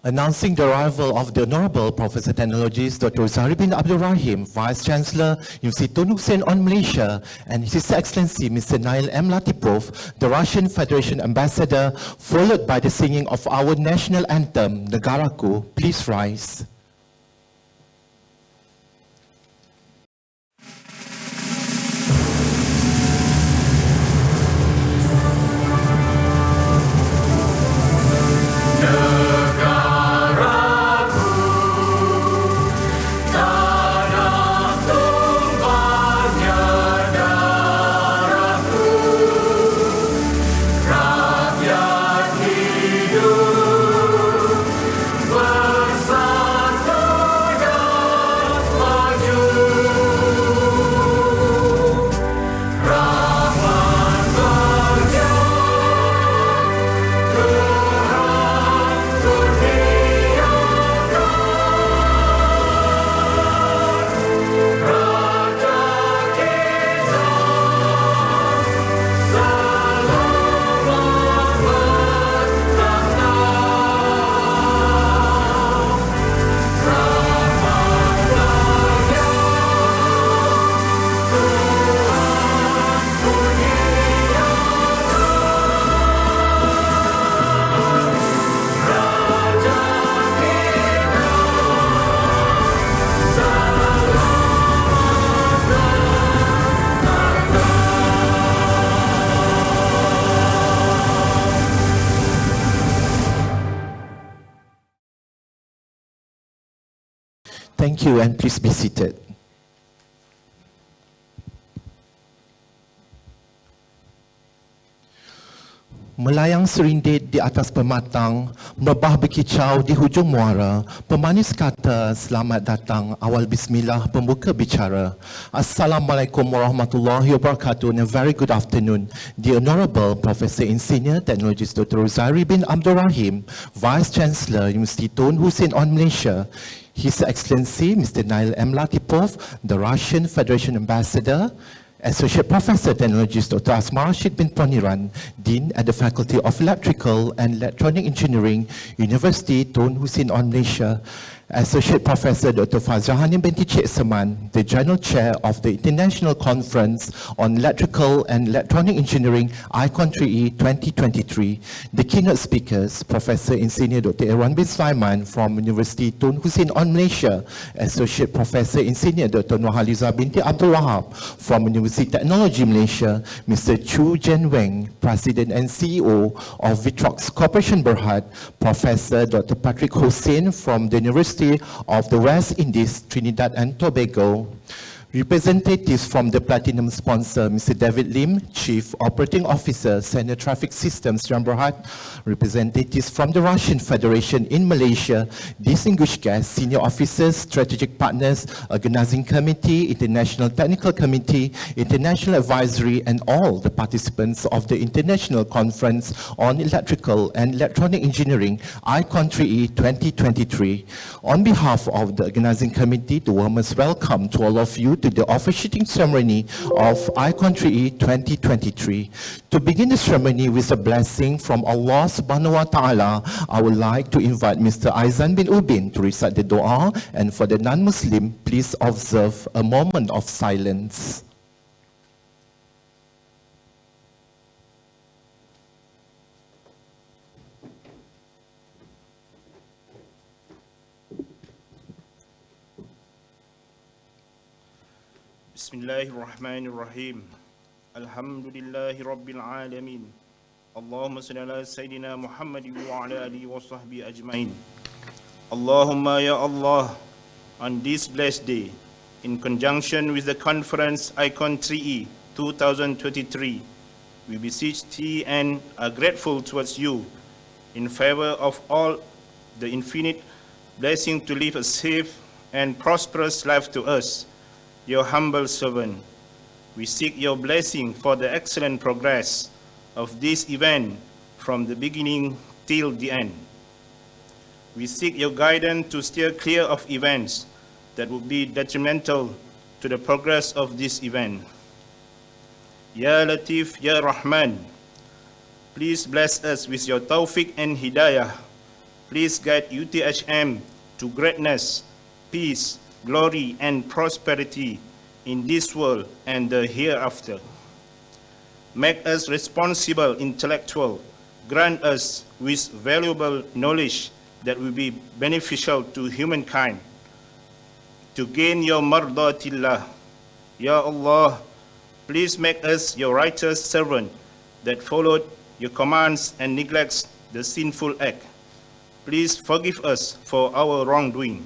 Announcing the arrival of the Honorable Professor Technologist Dr. Zahri bin Abdul Rahim, Vice-Chancellor, University Tun Hussein on Malaysia, and His Excellency Mr. Nail M. Latifov, the Russian Federation Ambassador, followed by the singing of our national anthem, Negaraku. Please rise. Thank you, and please be seated. Melayang serindit di atas pematang, merbah berkicau di hujung muara, pemanis kata selamat datang, awal bismillah pembuka bicara. Assalamualaikum warahmatullahi wabarakatuh, and a very good afternoon. The Honorable Professor Insinyur Technologist Dr. Zahri bin Abdul Rahim, Vice-Chancellor, University Tun Hussein on Malaysia, His Excellency Mr. Nail M. Latifov, the Russian Federation Ambassador, Associate Professor Technologist Dr. Asma Rashid bin Poniran, Dean at the Faculty of Electrical and Electronic Engineering, University Tun Hussein on Malaysia, Associate Professor Dr. Fazrahanim binti Cik Seman, the General Chair of the International Conference on Electrical and Electronic Engineering, ICON 3E 2023. The keynote speakers, Professor Insinyur Dr. Irwan bin Sulaiman from University Tun Hussein on Malaysia, Associate Professor Insinyur Dr. Nurhaliza binti Abdul Wahab from University Technology Malaysia, Mr. Chu Jen Weng, President and CEO of Vitrox Corporation Berhad, Professor Dr. Patrick Hussein from the University of the West Indies, Trinidad and Tobago. Representatives from the Platinum sponsor, Mr. David Lim, Chief Operating Officer, Center Traffic Systems, Sdn Bhd. Representatives from the Russian Federation in Malaysia, distinguished guests, senior officers, strategic partners, organizing committee, international technical committee, international advisory, and all the participants of the International Conference on Electrical and Electronic Engineering, ICON 3E 2023. On behalf of the organizing committee, the warmest welcome to all of you to the officiating ceremony of ICON 3E 2023. To begin the ceremony with a blessing from Allah Subhanahu wa Ta'ala, I would like to invite Mr. Aizan bin Ubin to recite the dua, and for the non-Muslim, please observe a moment of silence. Bismillahirrahmanirrahim. Alhamdulillahi Rabbil Alamin. Allahumma salli ala Sayyidina Muhammad wa ala alihi wa sahbihi ajma'in. Allahumma ya Allah, on this blessed day, in conjunction with the conference ICON 3E 2023, we beseech Thee and are grateful towards You in favor of all the infinite blessing to live a safe and prosperous life to us, Your humble servant. We seek Your blessing for the excellent progress of this event from the beginning till the end. We seek Your guidance to steer clear of events that would be detrimental to the progress of this event. Ya Latif, Ya Rahman, please bless us with Your tawfiq and hidayah please guide UTHM to greatness, peace, glory, and prosperity in this world and the hereafter. Make us responsible intellectual. Grant us with valuable knowledge that will be beneficial to humankind. To gain your mardatillah. Ya Allah, please make us your righteous servant that followed your commands and neglects the sinful act. Please forgive us for our wrongdoing.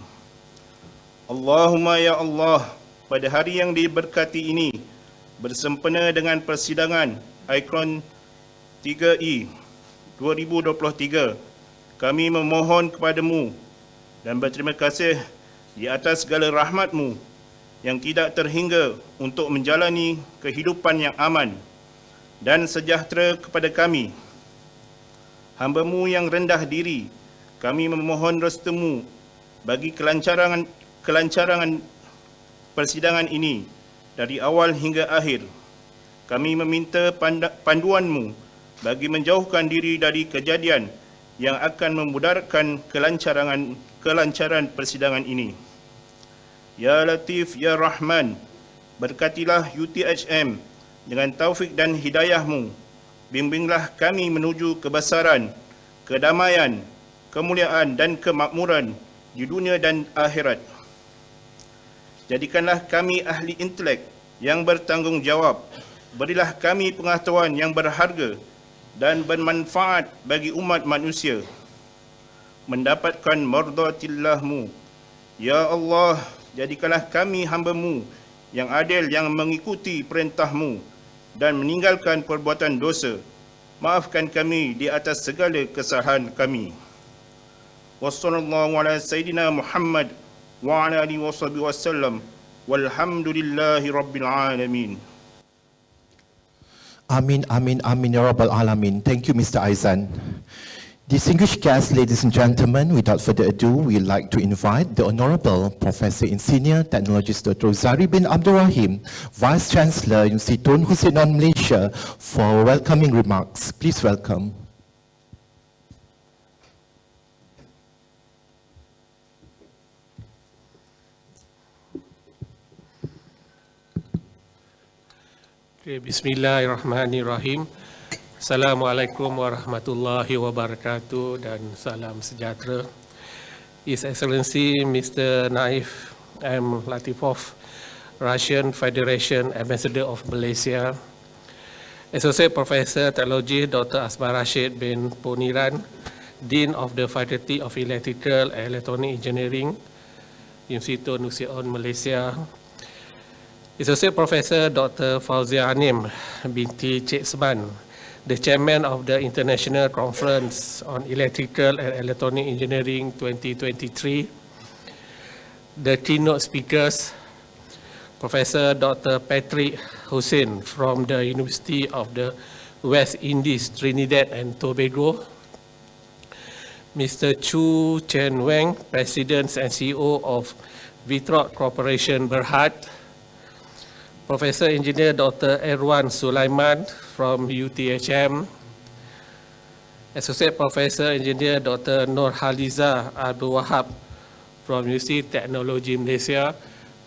Allahumma ya Allah, pada hari yang diberkati ini, bersempena dengan persidangan Ikon 3E 2023, kami memohon kepadamu dan berterima kasih di atas segala rahmat-Mu yang tidak terhingga untuk menjalani kehidupan yang aman dan sejahtera kepada kami. Hamba-Mu yang rendah diri, kami memohon restu-Mu bagi kelancaran persidangan ini dari awal hingga akhir. Kami meminta panduan-Mu bagi menjauhkan diri dari kejadian yang akan memudaratkan kelancaran persidangan ini. Ya Latif, Ya Rahman, berkatilah UTHM dengan taufik dan hidayah-Mu. Bimbinglah kami menuju kebesaran, kedamaian, kemuliaan dan kemakmuran di dunia dan akhirat. Jadikanlah kami ahli intelek yang bertanggungjawab. Berilah kami pengetahuan yang berharga dan bermanfaat bagi umat manusia. Mendapatkan mardatillah-Mu. Ya Allah, jadikanlah kami hamba-Mu yang adil yang mengikuti perintah-Mu dan meninggalkan perbuatan dosa. Maafkan kami di atas segala kesalahan kami. Wassallallahu ala sayyidina Muhammad wa ala alihi wasallam. Walhamdulillahi rabbil alamin. Amin, amin, amin, ya Rabbal Alamin. Thank you, Mr. Aizan. Distinguished guests, ladies and gentlemen, without further ado, we'd like to invite the Honorable Professor in Senior Technologist Dr. Zari bin Abdul Rahim, Vice Chancellor Universiti Tun Hussein Malaysia, for welcoming remarks. Please welcome. Okay, Bismillahirrahmanirrahim. Assalamualaikum warahmatullahi wabarakatuh dan salam sejahtera. His Excellency Mr. Naif M. Latifov, Russian Federation Ambassador of Malaysia, Associate Professor Theology Dr. Asmar Rashid bin Poniran, Dean of the Faculty of Electrical and Electronic Engineering, Universiti Tun Hussein Malaysia, Associate Professor Dr. Fauzia Anim binti Cik Seban, the Chairman of the International Conference on Electrical and Electronic Engineering 2023, the keynote speakers, Professor Dr. Patrick Hussein from the University of the West Indies, Trinidad and Tobago, Mr. Chu Chen Wang, President and CEO of Vitrot Corporation Berhad, Professor Engineer Dr. Erwan Sulaiman from UTHM, Associate Professor Engineer Dr. Nur Haliza Abdul Wahab from UC Technology Malaysia.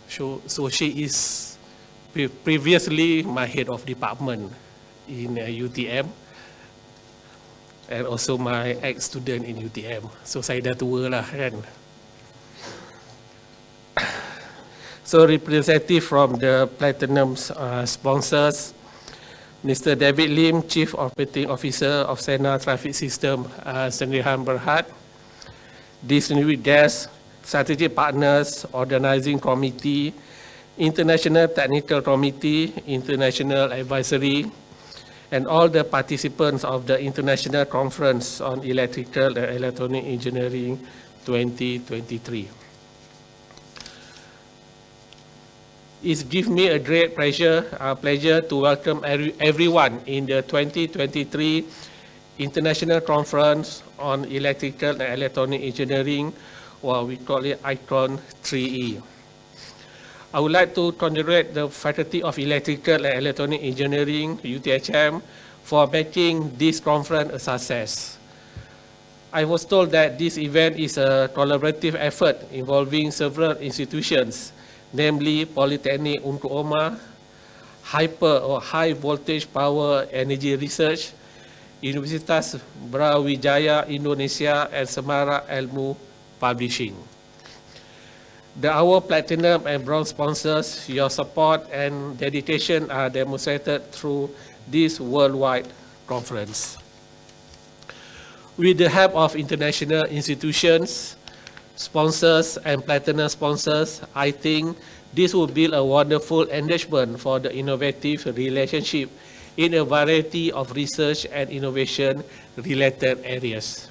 So she is previously my head of department in UTM and also my ex-student in UTM. So saya dah tua lah kan. So representative from the Platinum sponsors, Mr. David Lim, Chief Operating Officer of Sena Traffic System, Sdn Berhad, distinguished guests, strategic partners, organizing committee, international technical committee, international advisory, and all the participants of the International Conference on Electrical and Electronic Engineering 2023. It gives me a great pleasure to welcome everyone in the 2023 International Conference on Electrical and Electronic Engineering, or we call it ICON 3E. I would like to congratulate the Faculty of Electrical and Electronic Engineering, UTHM, for making this conference a success. I was told that this event is a collaborative effort involving several institutions, namely Polytechnic Ungu Omar, Hyper or High Voltage Power Energy Research, Universitas Brawijaya Indonesia, and Semara Ilmu Publishing. Our platinum and bronze sponsors, your support and dedication are demonstrated through this worldwide conference. With the help of international institutions, sponsors, and platinum sponsors, I think this will build a wonderful engagement for the innovative relationship in a variety of research and innovation related areas.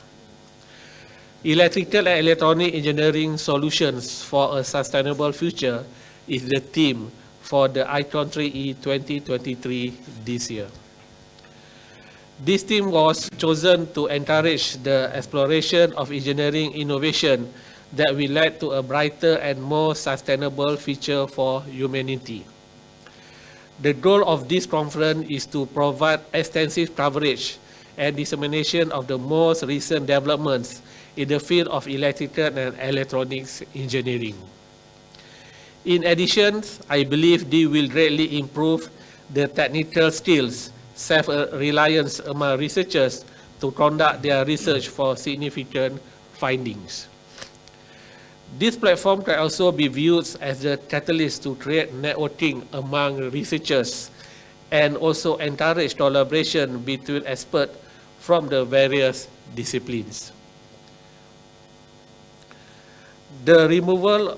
Electrical and electronic engineering solutions for a sustainable future is the theme for the ICON 3E 2023 this year. This theme was chosen to encourage the exploration of engineering innovation that will lead to a brighter and more sustainable future for humanity. The goal of this conference is to provide extensive coverage and dissemination of the most recent developments in the field of electrical and electronics engineering. In addition, I believe they will greatly improve the technical skills, self-reliance among researchers to conduct their research for significant findings. This platform can also be viewed as a catalyst to create networking among researchers and also encourage collaboration between experts from the various disciplines. The removal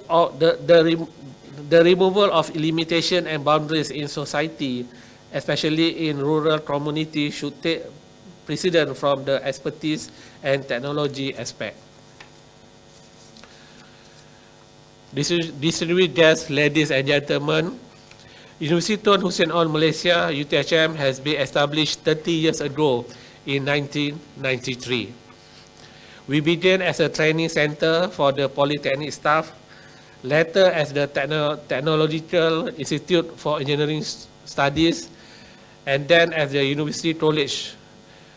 of limitation and boundaries in society, especially in rural communities, should take precedence from the expertise and technology aspect. Distinguished guests, ladies and gentlemen, University Tun Hussein Onn Malaysia, UTHM, has been established 30 years ago in 1993. We began as a training center for the Polytechnic staff, later as the Technological Institute for Engineering Studies, and then as the University College.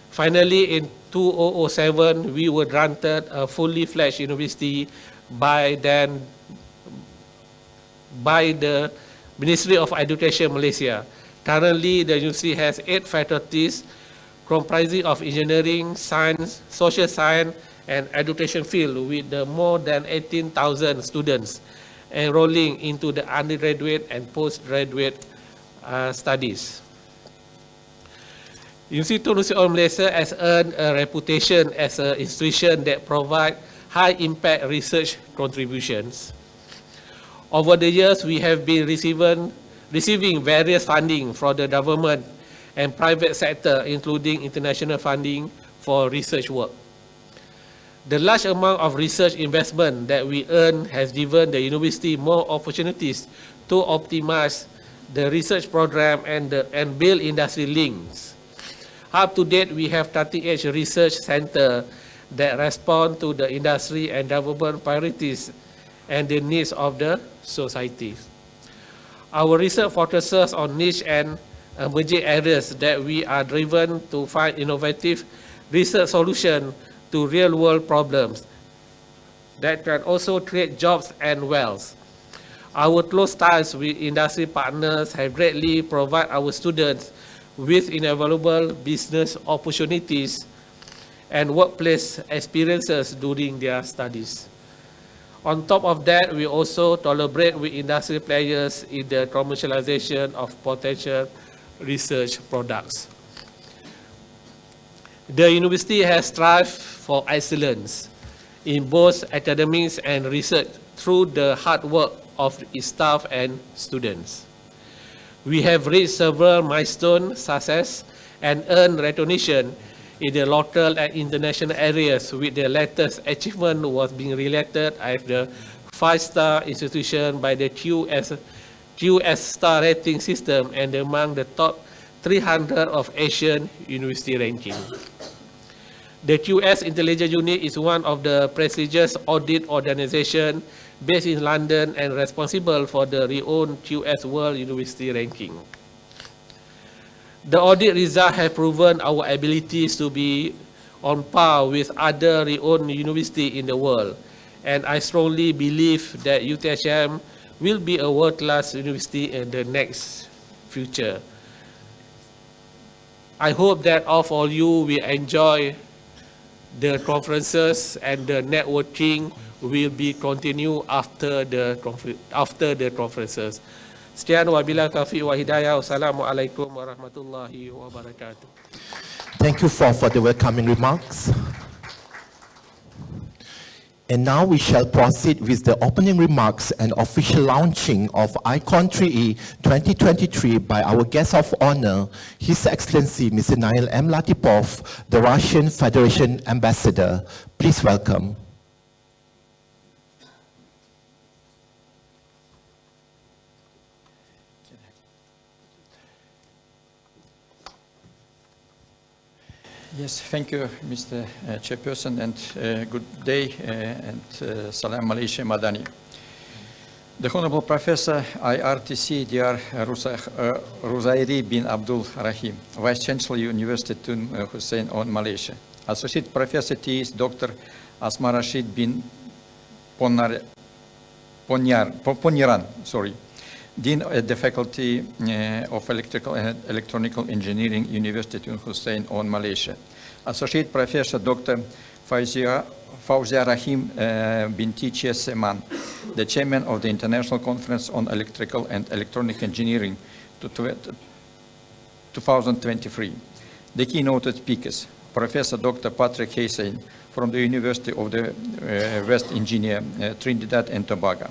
Finally, in 2007, we were granted a fully fledged university by the Ministry of Education Malaysia. Currently, the university has 8 faculties comprising of engineering, science, social science, and education field with more than 18,000 students enrolling into the undergraduate and postgraduate studies. University Tun Hussein Onn Malaysia has earned a reputation as an institution that provides high-impact research contributions. Over the years, we have been receiving various funding from the government and private sector, including international funding for research work. The large amount of research investment that we earn has given the university more opportunities to optimize the research program and build industry links. Up to date, we have 38 research centers that respond to the industry and government priorities and the needs of the society. Our research focuses on niche and emerging areas that we are driven to find innovative research solutions to real-world problems that can also create jobs and wealth. Our close ties with industry partners have greatly provided our students with invaluable business opportunities and workplace experiences during their studies. On top of that, we also collaborate with industry players in the commercialization of potential research products. The university has strived for excellence in both academics and research through the hard work of its staff and students. We have reached several milestone success and earned recognition in the local and international areas, with the latest achievement was being related as the 5-star institution by the QS star rating system and among the top 300 of Asian university ranking. The QS Intelligence Unit is one of the prestigious audit organizations based in London and responsible for the renowned QS World University Ranking. The audit results have proven our abilities to be on par with other renowned universities in the world. And I strongly believe that UTHM will be a world-class university in the next future. I hope that all of you will enjoy the conferences and the networking will be continue after the conferences. Sekian wabillahi taufiq wa hidayah. Wassalamualaikum warahmatullahi wabarakatuh. Thank you for the welcoming remarks. And now we shall proceed with the opening remarks and official launching of Icon 3E 2023 by our guest of honor, His Excellency Mr. Nail M. Latipov, the Russian Federation Ambassador. Please welcome. Yes, thank you, Mr. Chairperson, and good day, and Salam Malaysia Madani. The Honorable Professor IRTC Dr. Ruzairi bin Abdul Rahim, Vice Chancellor University Tun Hussein on Malaysia. Associate Professor T.S. Dr. Asma Rashid bin Poniran, Dean at the Faculty of Electrical and Electronical Engineering, University Tun Hussein on Malaysia. Associate Professor Dr. Fauzia Rahim binti Seman, the Chairman of the International Conference on Electrical and Electronic Engineering 2023. The keynote speakers, Professor Dr. Patrick Hussein from the University of the West Engineer, Trinidad and Tobago.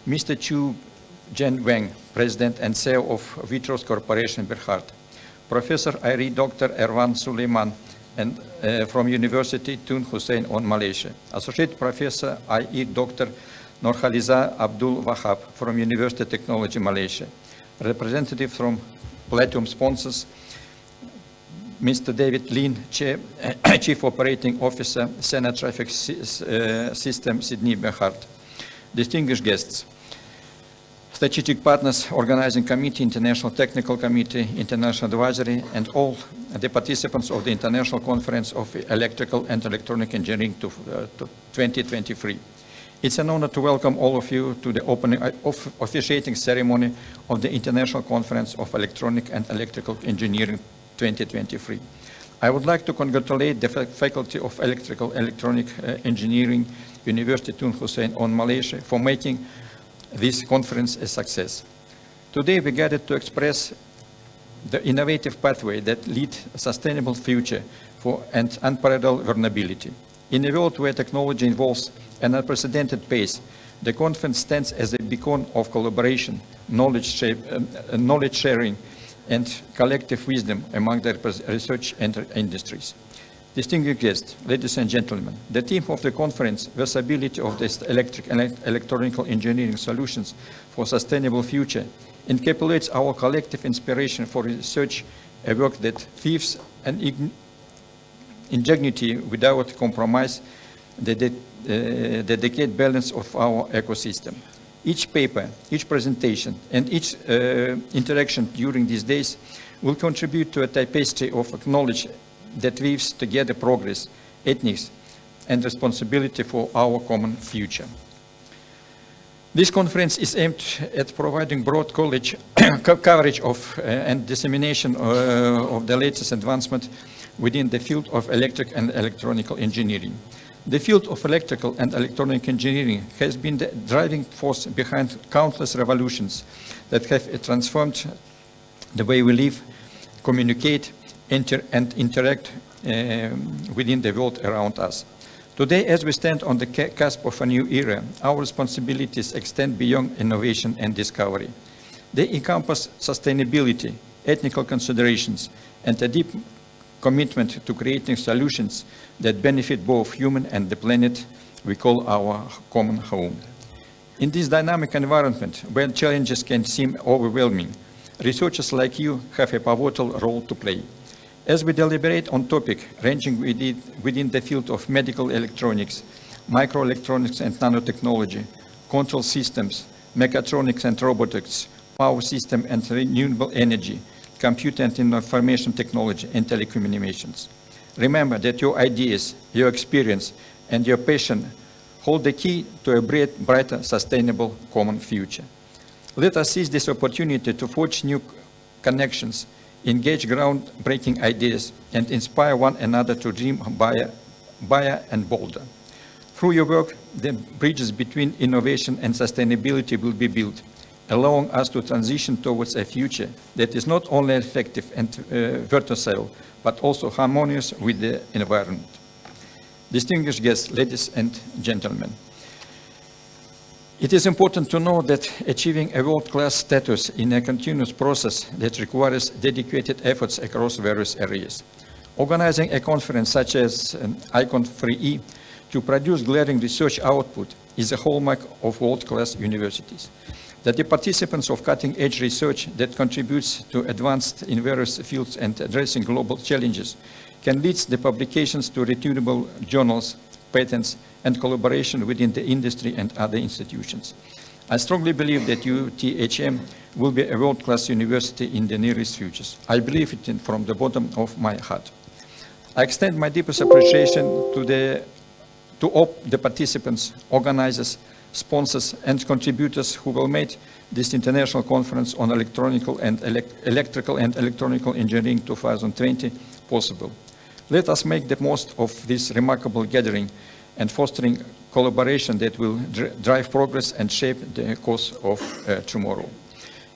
Mr. Chu Jen Wang, President and CEO of Vitros Corporation, Berhad. Professor Iri Dr. Erwan Suleiman and, from University Tun Hussein on Malaysia. Associate Professor I.E. Dr. Norhaliza Abdul Wahab from University Technology, Malaysia. Representative from Platinum sponsors, Mr. David Lin, Chief Operating Officer, Senate Traffic System, Sydney, Berhad. Distinguished guests, strategic partners, organizing committee, international technical committee, international advisory, and all the participants of the International Conference of Electrical and Electronic Engineering to 2023. It's an honor to welcome all of you to the opening officiating ceremony of the International Conference of Electronic and Electrical Engineering 2023. I would like to congratulate the Faculty of Electrical and Electronic Engineering, University Tun Hussein on Malaysia for making this conference a success. Today we gathered to express the innovative pathway that leads a sustainable future for and unparalleled vulnerability. In a world where technology evolves at an unprecedented pace, the conference stands as a beacon of collaboration, knowledge sharing, and collective wisdom among the research and industries. Distinguished guests, ladies and gentlemen, the theme of the conference, versatility of the electric and electronic engineering solutions for sustainable future, encapsulates our collective inspiration for research, a work that thieves and ingenuity without compromise the delicate balance of our ecosystem. Each paper, each presentation, and each interaction during these days will contribute to a tapestry of knowledge that weaves together progress, ethics, and responsibility for our common future. This conference is aimed at providing broad coverage of and dissemination of the latest advancement within the field of electric and electronic engineering. The field of electrical and electronic engineering has been the driving force behind countless revolutions that have transformed the way we live, communicate, and interact within the world around us. Today, as we stand on the cusp of a new era, our responsibilities extend beyond innovation and discovery. They encompass sustainability, ethical considerations, and a deep commitment to creating solutions that benefit both human and the planet we call our common home. In this dynamic environment, where challenges can seem overwhelming, researchers like you have a pivotal role to play. As we deliberate on topics ranging within the field of medical electronics, microelectronics and nanotechnology, control systems, mechatronics and robotics, power system and renewable energy, computer and information technology, and telecommunications. Remember that your ideas, your experience, and your passion hold the key to a brighter, sustainable common future. Let us seize this opportunity to forge new connections, engage groundbreaking ideas, and inspire one another to dream higher and bolder. Through your work, the bridges between innovation and sustainability will be built, allowing us to transition towards a future that is not only effective and versatile, but also harmonious with the environment. Distinguished guests, ladies and gentlemen, it is important to know that achieving a world-class status in a continuous process that requires dedicated efforts across various areas. Organizing a conference such as ICON 3E to produce glaring research output is a hallmark of world-class universities. That the participants of cutting-edge research that contributes to advanced in various fields and addressing global challenges can lead the publications to reputable journals, patents, and collaboration within the industry and other institutions. I strongly believe that UTHM will be a world-class university in the nearest future. I believe it from the bottom of my heart. I extend my deepest appreciation to all the participants, organizers, sponsors, and contributors who will make this international conference on electrical and electronic engineering 2020 possible. Let us make the most of this remarkable gathering and fostering collaboration that will drive progress and shape the course of tomorrow.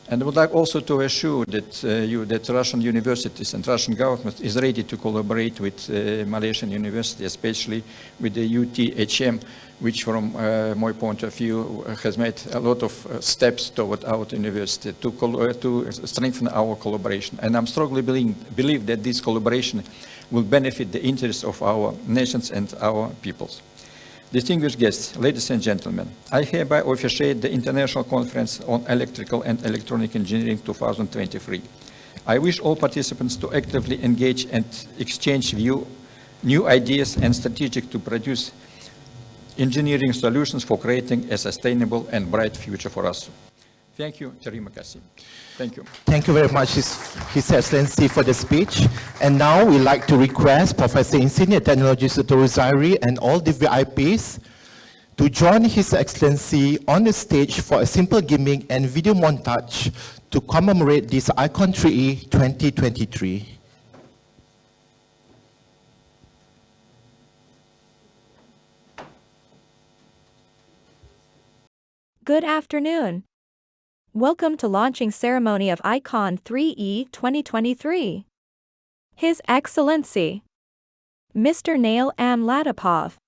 And I would like also to assure that Russian universities and Russian government is ready to collaborate with Malaysian university, especially with the UTHM, which from my point of view has made a lot of steps toward our university to strengthen our collaboration. And I'm strongly believe that this collaboration will benefit the interests of our nations and our peoples. Distinguished guests, ladies and gentlemen, I hereby officiate the International Conference on Electrical and Electronic Engineering 2023. I wish all participants to actively engage and exchange new ideas and strategies to produce engineering solutions for creating a sustainable and bright future for us. Thank you. Terima kasih. Thank you. Thank you very much, His Excellency, for the speech. And now we'd like to request Professor in Senior Technologies Zairi and all the VIPs to join His Excellency on the stage for a simple gimmick and video montage to commemorate this ICON 3E 2023. Good afternoon. Welcome to launching ceremony of ICON 3E 2023. His Excellency, Mr. Nail M. Latipov,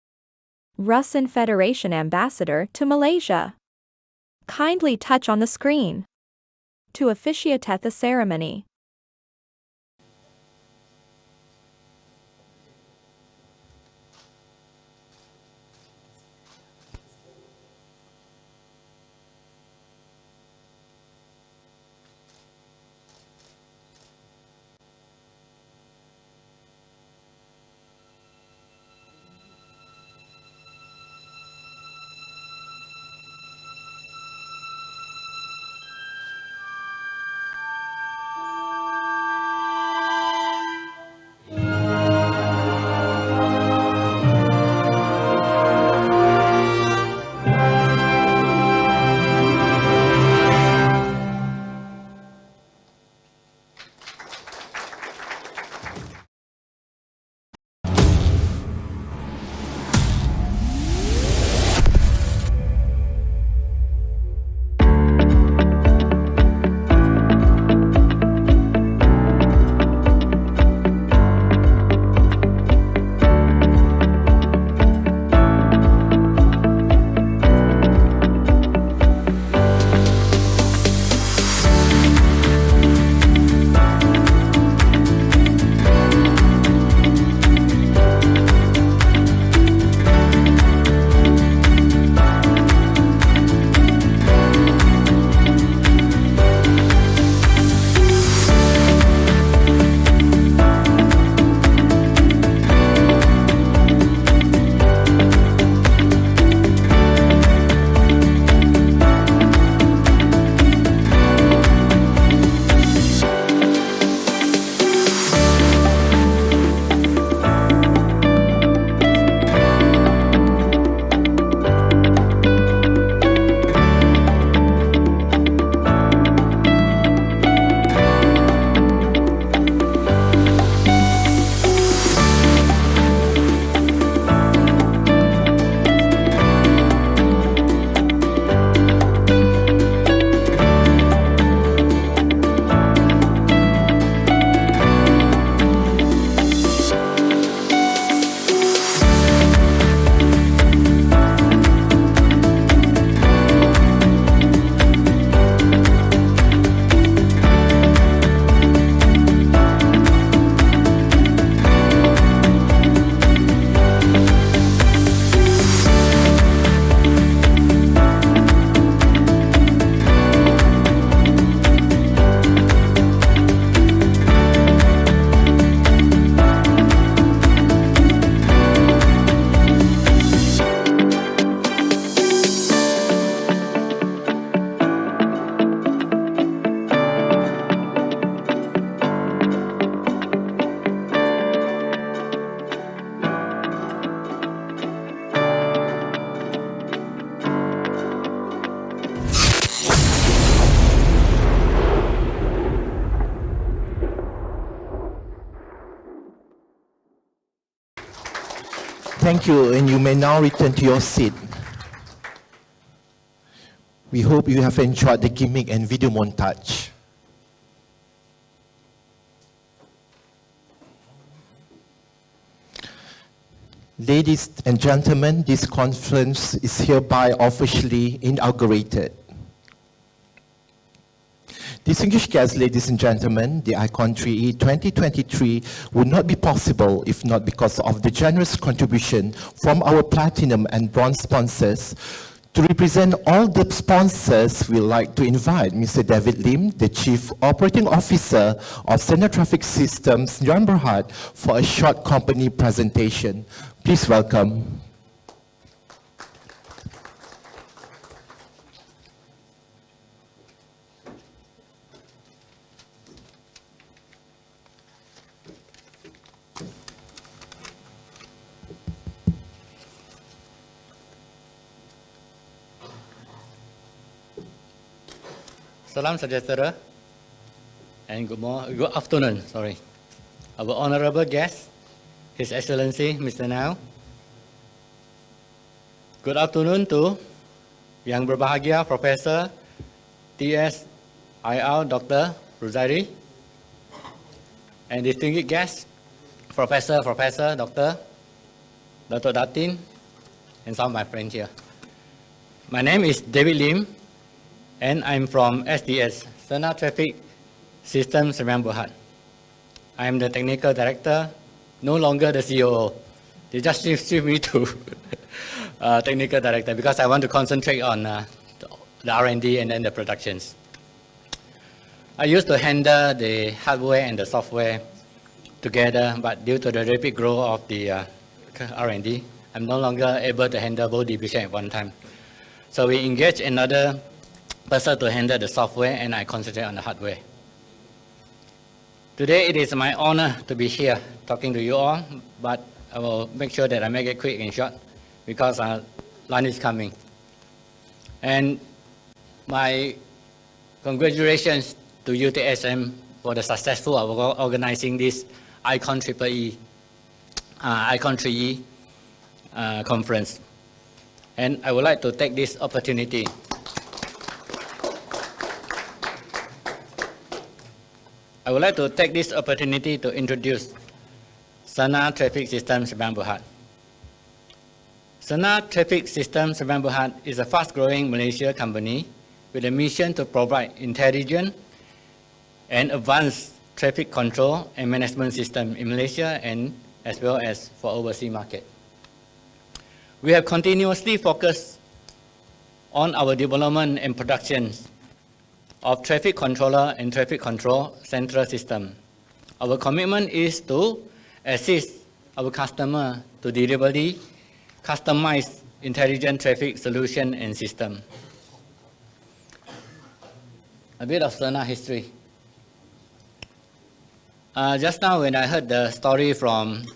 Russian Federation Ambassador to Malaysia. Kindly touch on the screen to officiate the ceremony. Thank you, and you may now return to your seat. We hope you have enjoyed the gimmick and video montage. Ladies and gentlemen, this conference is hereby officially inaugurated. Distinguished guests, ladies and gentlemen, the ICON 3E 2023 would not be possible if not because of the generous contribution from our platinum and bronze sponsors. To represent all the sponsors, we'd like to invite Mr. David Lim, the Chief Operating Officer of Center Traffic Systems, Sdn Bhd, for a short company presentation. Please welcome. Salam sejahtera and good afternoon, Our honorable guest, His Excellency Mr. Nau. Good afternoon to Yang Berbahagia Professor T.S. IR Dr. Ruzari and distinguished guests, Professor Dr. Datin and some of my friends here. My name is David Lim, and I'm from SDS, Center Traffic Systems Sdn Bhd. I'm the Technical Director, no longer the COO. They just shift me to Technical Director because I want to concentrate on the R&D and then the productions. I used to handle the hardware and the software together, but due to the rapid growth of the R&D, I'm no longer able to handle both divisions at one time. So we engage another person to handle the software, and I concentrate on the hardware. Today it is my honor to be here talking to you all, but I will make sure that I make it quick and short because lunch is coming. And my congratulations to UTHM for the successful of organizing this ICON 3E conference. And I would like to take this opportunity to introduce Center Traffic Systems Sdn Bhd. Center Traffic Systems Sdn Bhd is a fast-growing Malaysian company with a mission to provide intelligent and advanced traffic control and management system in Malaysia and as well as for overseas market. We have continuously focused on our development and production of traffic controller and traffic control central system. Our commitment is to assist our customer to deliver the customized intelligent traffic solution and system. A bit of Cerna history. Just now when I heard the story from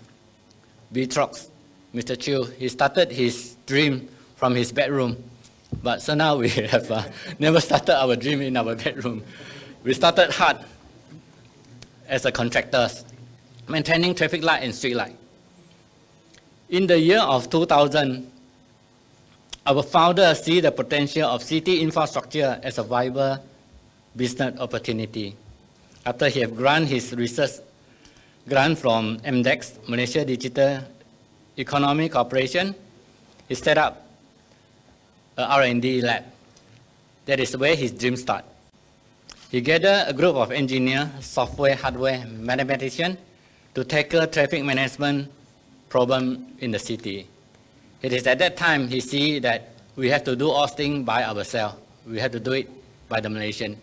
Beatrox, Mr. Chiu, he started his dream from his bedroom. But so now we have never started our dream in our bedroom. We started hard as a contractor, maintaining traffic light and street light. In the year of 2000, our founder see the potential of city infrastructure as a viable business opportunity. After he have granted his research grant from MDEX, Malaysia Digital Economy Corporation, he set up a R&D lab. That is where his dream started. He gathered a group of engineers, software, hardware, mathematicians to tackle traffic management problem in the city. It is at that time he see that we have to do all things by ourselves. We have to do it by the Malaysian.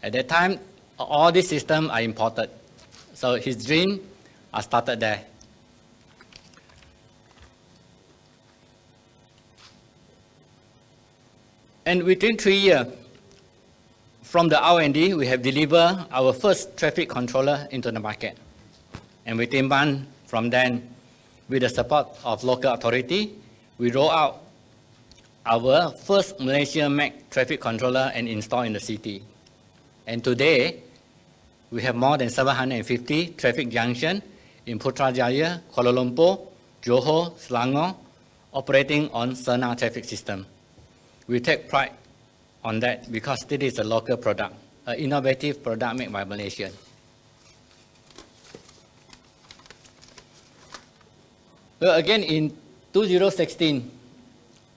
At that time, all these systems are imported. So his dream started there. And within 3 years, from the R&D, we have delivered our first traffic controller into the market. And within months from then, with the support of local authority, we roll out our first Malaysian Mac traffic controller and install in the city. And today, we have more than 750 traffic junctions in Putrajaya, Kuala Lumpur, Johor, Selangor, operating on Sena traffic system. We take pride on that because this is a local product, an innovative product made by Malaysian. Well, again, in 2016,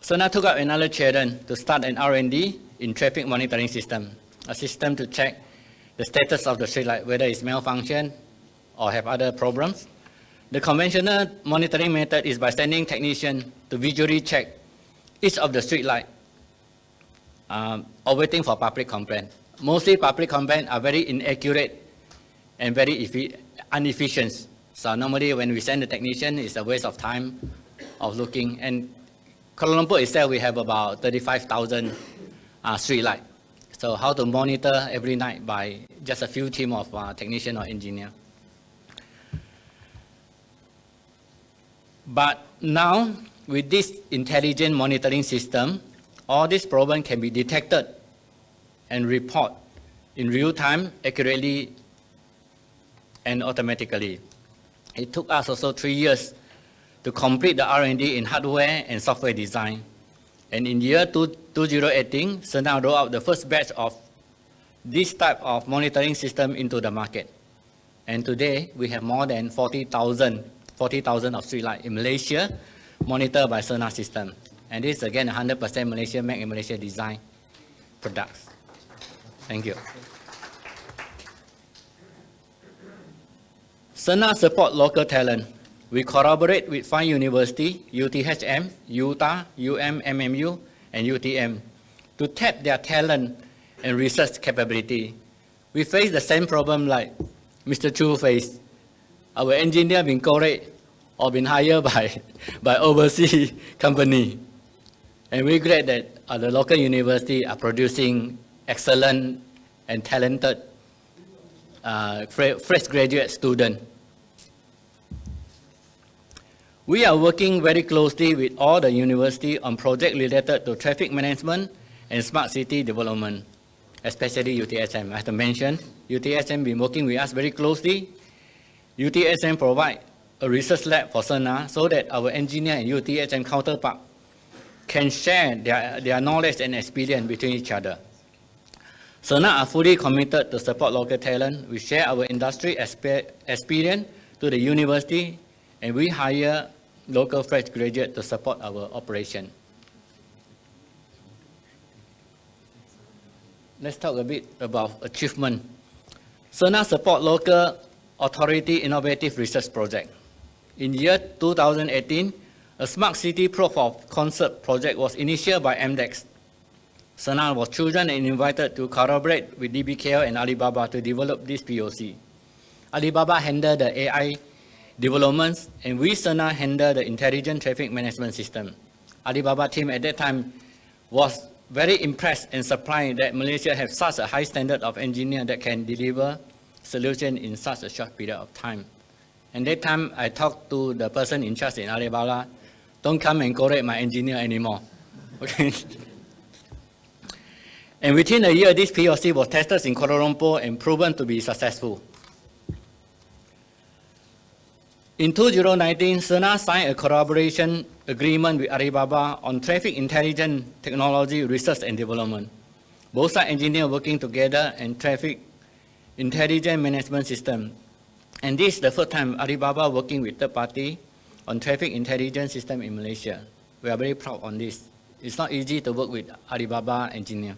Sena took up another challenge to start an R&D in traffic monitoring system, a system to check the status of the streetlight, whether it's malfunction or have other problems. The conventional monitoring method is by sending technicians to visually check each of the streetlights or waiting for public complaint. Mostly public complaints are very inaccurate and very inefficient. So normally when we send the technician, it's a waste of time of looking. And Kuala Lumpur itself, we have about 35,000 streetlights. So how to monitor every night by just a few team of technician or engineer. But now, with this intelligent monitoring system, all these problems can be detected and reported in real time, accurately, and automatically. It took us also 3 years to complete the R&D in hardware and software design. And in year 2018, Sena rolled out the first batch of this type of monitoring system into the market. And today, we have more than 40,000 of streetlights in Malaysia monitored by Sena system. And this is again 100% Malaysia made and Malaysia design products. Thank you. Sena support local talent. We collaborate with 5 universities, UTHM, Utah, MMU, and UTM, to tap their talent and research capability. We face the same problem like Mr. Chu faced. Our engineer been correct or been hired by overseas company. And we're glad that the local university are producing excellent and talented fresh graduate students. We are working very closely with all the universities on projects related to traffic management and smart city development, especially UTHM. I have to mention, UTHM been working with us very closely. UTHM provide a research lab for Sena so that our engineer and UTHM counterpart can share their knowledge and experience between each other. Sena are fully committed to support local talent. We share our industry experience to the university, and we hire local fresh graduates to support our operation. Let's talk a bit about achievement. Sena support local authority innovative research project. In year 2018, a smart city proof of concept project was initiated by MDEX. Sena was chosen and invited to collaborate with DBKL and Alibaba to develop this POC. Alibaba handled the AI developments, and we Sena handled the intelligent traffic management system. Alibaba team at that time was very impressed and surprised that Malaysia has such a high standard of engineer that can deliver solution in such a short period of time. And that time I talked to the person in charge in Alibaba, don't come and correct my engineer anymore. Okay. And within a year, this POC was tested in Kuala Lumpur and proven to be successful. In 2019, Sena signed a collaboration agreement with Alibaba on traffic intelligence technology research and development. Both are engineers working together and traffic intelligence management system. And this is the first time Alibaba working with third party on traffic intelligence system in Malaysia. We are very proud on this. It's not easy to work with Alibaba engineer.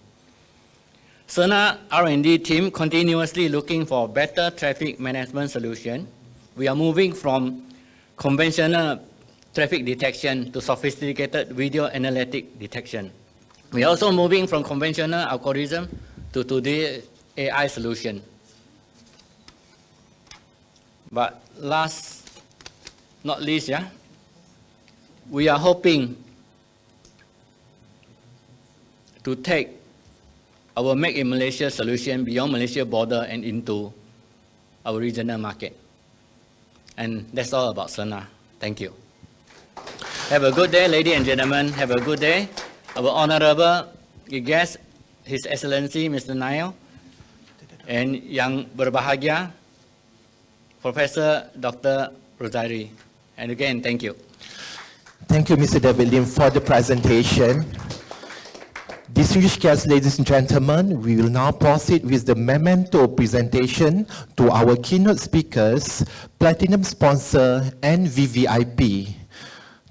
Sena R&D team continuously looking for better traffic management solution. We are moving from conventional traffic detection to sophisticated video analytic detection. We are also moving from conventional algorithm to today's AI solution. But last, not least, we are hoping to take our Make in Malaysia solution beyond Malaysia border and into our regional market. And that's all about Sena. Thank you. Have a good day, ladies and gentlemen. Have a good day. Our honorable guest, His Excellency Mr. Nail, and yang berbahagia, Professor Dr. Rosari. And again, thank you. Thank you, Mr. David Lim, for the presentation. Distinguished guests, ladies and gentlemen, we will now proceed with the memento presentation to our keynote speakers, platinum sponsor, and VVIP.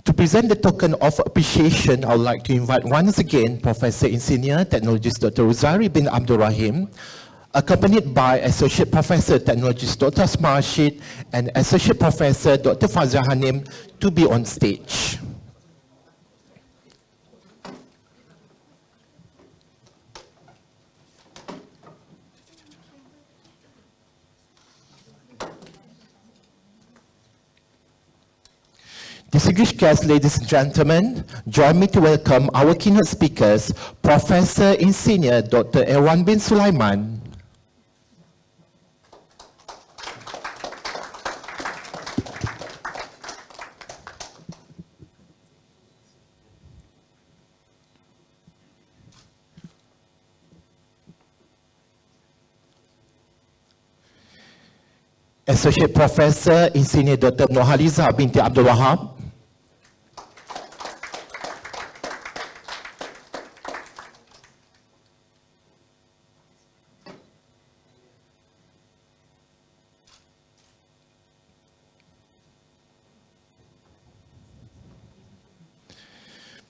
To present the token of appreciation, I would like to invite once again Professor in Senior Technologist Dr. Rosari bin Abdul Rahim, accompanied by Associate Professor Technologist Dr. Asma Rashid and Associate Professor Dr. Fazia Hanim to be on stage. Distinguished guests, ladies and gentlemen, join me to welcome our keynote speakers, Professor in Senior Dr. Erwan bin Sulaiman. Associate Professor in Senior Dr. Nurhaliza binti Abdul Wahab.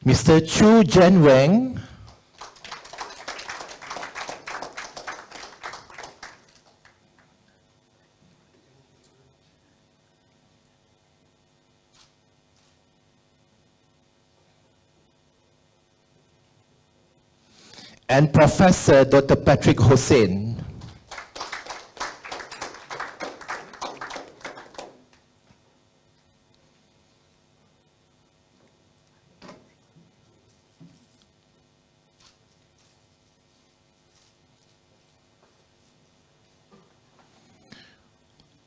Mr. Chu Jianweng. And Professor Dr. Patrick Hossain.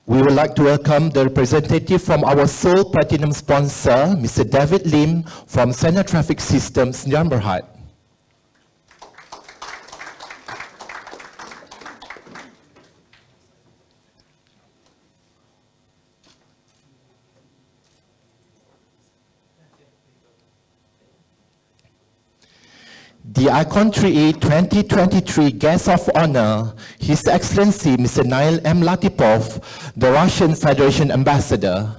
We would like to welcome the representative from our sole platinum sponsor, Mr. David Lim from Center Traffic Systems, Sdn Bhd. The Icon 3E 2023 Guest of Honor, His Excellency Mr. Nail M. Latipov, the Russian Federation Ambassador.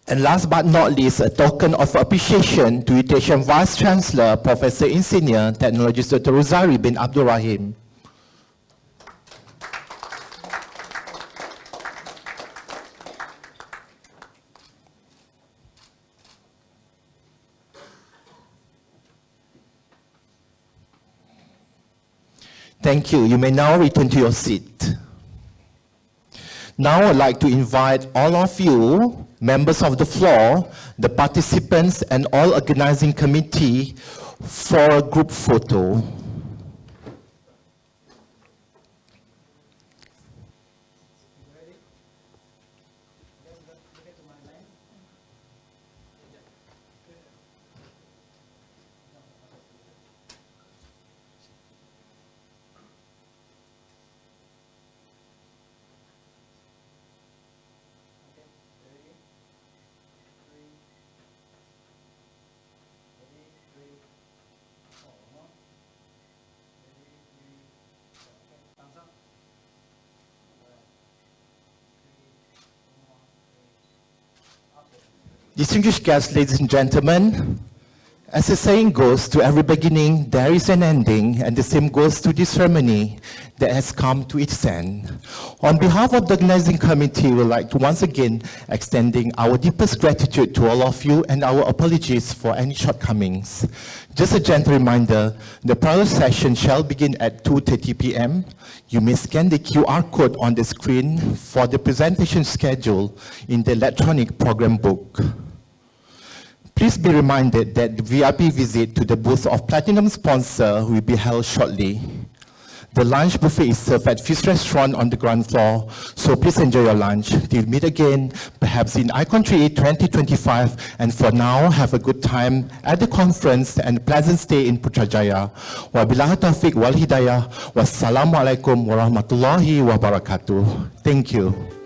And last but not least, a token of appreciation to UTHM Vice Chancellor, Professor in Senior, Technologist Dr. Rosari bin Abdul Rahim. Thank you. You may now return to your seat. Now I'd like to invite all of you, members of the floor, the participants, and all organizing committee for a group photo. Distinguished guests, ladies and gentlemen, As the saying goes, to every beginning there is an ending, and the same goes to this ceremony that has come to its end. On behalf of the organizing committee, we would like to once again extending our deepest gratitude to all of you and our apologies for any shortcomings. Just a gentle reminder, the prior session shall begin at 2:30 p.m. You may scan the QR code on the screen for the presentation schedule in the electronic program book. Please be reminded that the VIP visit to the booth of Platinum sponsor will be held shortly. The lunch buffet is served at Fish Restaurant on the ground floor, so please enjoy your lunch. Till meet again, perhaps in Icon 3 2025, and for now, have a good time at the conference and a pleasant stay in Putrajaya. Wabillahi taufiq wal hidayah. Wassalamualaikum warahmatullahi wabarakatuh. Thank you.